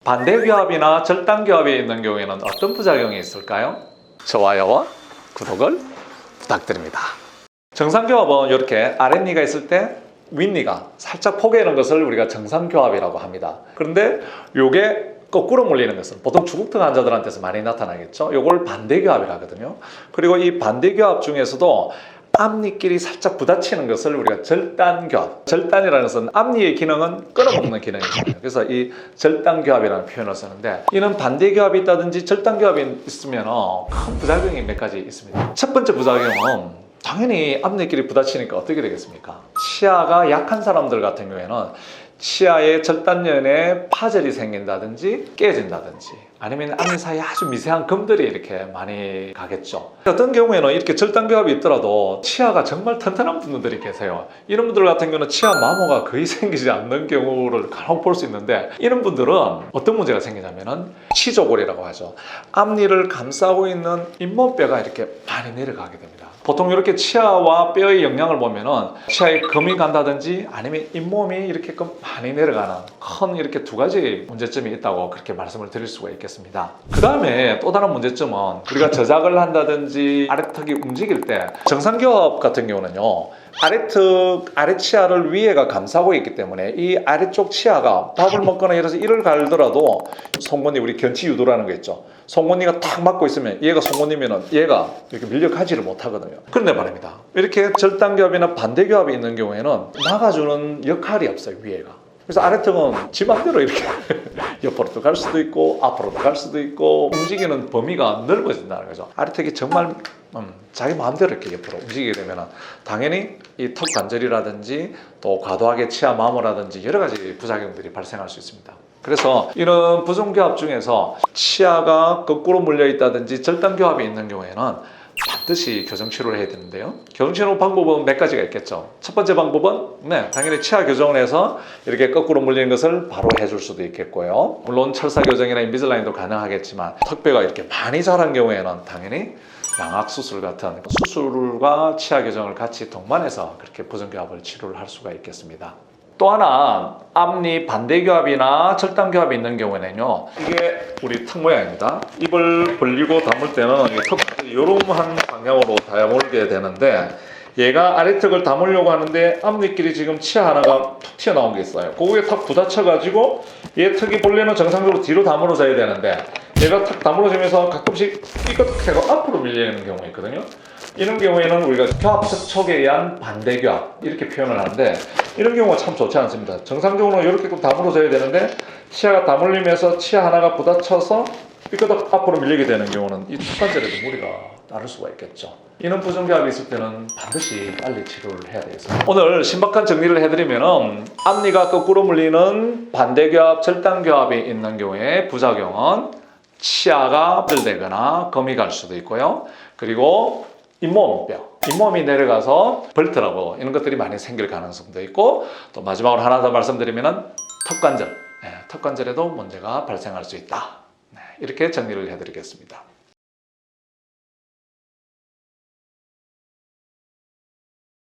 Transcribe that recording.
반대교합이나 절단교합이 있는 경우에는 어떤 부작용이 있을까요? 좋아요와 구독을 부탁드립니다. 정상교합은 이렇게 아랫니가 있을 때 윗니가 살짝 포개는 것을 우리가 정상교합이라고 합니다. 그런데 이게 거꾸로 몰리는 것은 보통 주걱턱 환자들한테서 많이 나타나겠죠. 이걸 반대교합이라 하거든요. 그리고 이 반대교합 중에서도 앞니끼리 살짝 부딪히는 것을 우리가 절단교합. 절단이라는 것은 앞니의 기능은 끊어먹는 기능이잖아요. 그래서 이 절단교합이라는 표현을 쓰는데, 이는 반대교합이 있다든지 절단교합이 있으면 큰 부작용이 몇 가지 있습니다. 첫 번째 부작용은 당연히 앞니끼리 부딪히니까 어떻게 되겠습니까? 치아가 약한 사람들 같은 경우에는 치아의 절단면에 파절이 생긴다든지 깨진다든지, 아니면 앞니 사이에 아주 미세한 금들이 이렇게 많이 가겠죠. 어떤 경우에는 이렇게 절단교합이 있더라도 치아가 정말 튼튼한 분들이 계세요. 이런 분들 같은 경우는 치아 마모가 거의 생기지 않는 경우를 간혹 볼 수 있는데, 이런 분들은 어떤 문제가 생기냐면은 치조골이라고 하죠. 앞니를 감싸고 있는 잇몸뼈가 이렇게 많이 내려가게 됩니다. 보통 이렇게 치아와 뼈의 영향을 보면은 치아에 금이 간다든지 아니면 잇몸이 이렇게 많이 내려가는 큰 이렇게 두 가지 문제점이 있다고 그렇게 말씀을 드릴 수가 있겠습니다. 그 다음에 또 다른 문제점은 우리가 저작을 한다든지 아래턱이 움직일 때, 정상교합 같은 경우는요, 아래턱, 아래치아를 위에가 감싸고 있기 때문에 이 아래쪽 치아가 밥을 먹거나 이래서 이를 갈더라도 송곳니, 우리 견치유도라는 거 있죠. 송곳니가 탁 막고 있으면 얘가 송곳니면은 얘가 이렇게 밀려가지를 못하거든요. 그런데 말입니다, 이렇게 절단교합이나 반대교합이 있는 경우에는 막아주는 역할이 없어요, 위에가. 그래서 아래턱은 지 맘대로 이렇게 옆으로도 갈 수도 있고 앞으로도 갈 수도 있고 움직이는 범위가 넓어진다는 거죠. 아래턱이 정말 자기 마음대로 이렇게 옆으로 움직이게 되면 당연히 이 턱 관절이라든지 또 과도하게 치아 마모라든지 여러 가지 부작용들이 발생할 수 있습니다. 그래서 이런 부종교합 중에서 치아가 거꾸로 물려 있다든지 절단교합이 있는 경우에는 반드시 교정치료를 해야 되는데요. 교정치료 방법은 몇 가지가 있겠죠. 첫 번째 방법은 당연히 치아 교정을 해서 이렇게 거꾸로 물리는 것을 바로 해줄 수도 있겠고요. 물론 철사 교정이나 인비즐라인도 가능하겠지만, 턱뼈가 이렇게 많이 자란 경우에는 당연히 양악수술 같은 수술과 치아 교정을 같이 동반해서 그렇게 부종교합을 치료를 할 수가 있겠습니다. 또 하나, 앞니 반대교합이나 절단교합이 있는 경우에는요, 이게 우리 턱 모양입니다. 입을 벌리고 다물 때는 턱 요런 방향으로 다물게 되는데, 얘가 아래턱을 다물려고 하는데 앞니끼리 지금 치아 하나가 툭 튀어나온 게 있어요. 그거에 탁 부딪혀가지고 얘 턱이 본래는 정상적으로 뒤로 다물어져야 되는데 얘가 탁 다물어지면서 가끔씩 삐끗하고 앞으로 밀리는 경우가 있거든요. 이런 경우에는 우리가 교합척촉에 의한 반대교합 이렇게 표현을 하는데, 이런 경우가 참 좋지 않습니다. 정상적으로 이렇게 다물어져야 되는데 치아가 다물리면서 치아 하나가 부딪혀서 삐끗 앞으로 밀리게 되는 경우는 이 턱관절에도 무리가 따를 수가 있겠죠. 이런 부종교합이 있을 때는 반드시 빨리 치료를 해야 되겠습니다. 오늘 신박한 정리를 해드리면, 앞니가 거꾸로 물리는 반대교합, 절단교합이 있는 경우에 부작용은 치아가 부들되거나 금이 갈 수도 있고요. 그리고 잇몸이 내려가서 벌트라고 이런 것들이 많이 생길 가능성도 있고, 또 마지막으로 하나 더 말씀드리면 턱관절, 턱관절에도 문제가 발생할 수 있다. 이렇게 정리를 해드리겠습니다.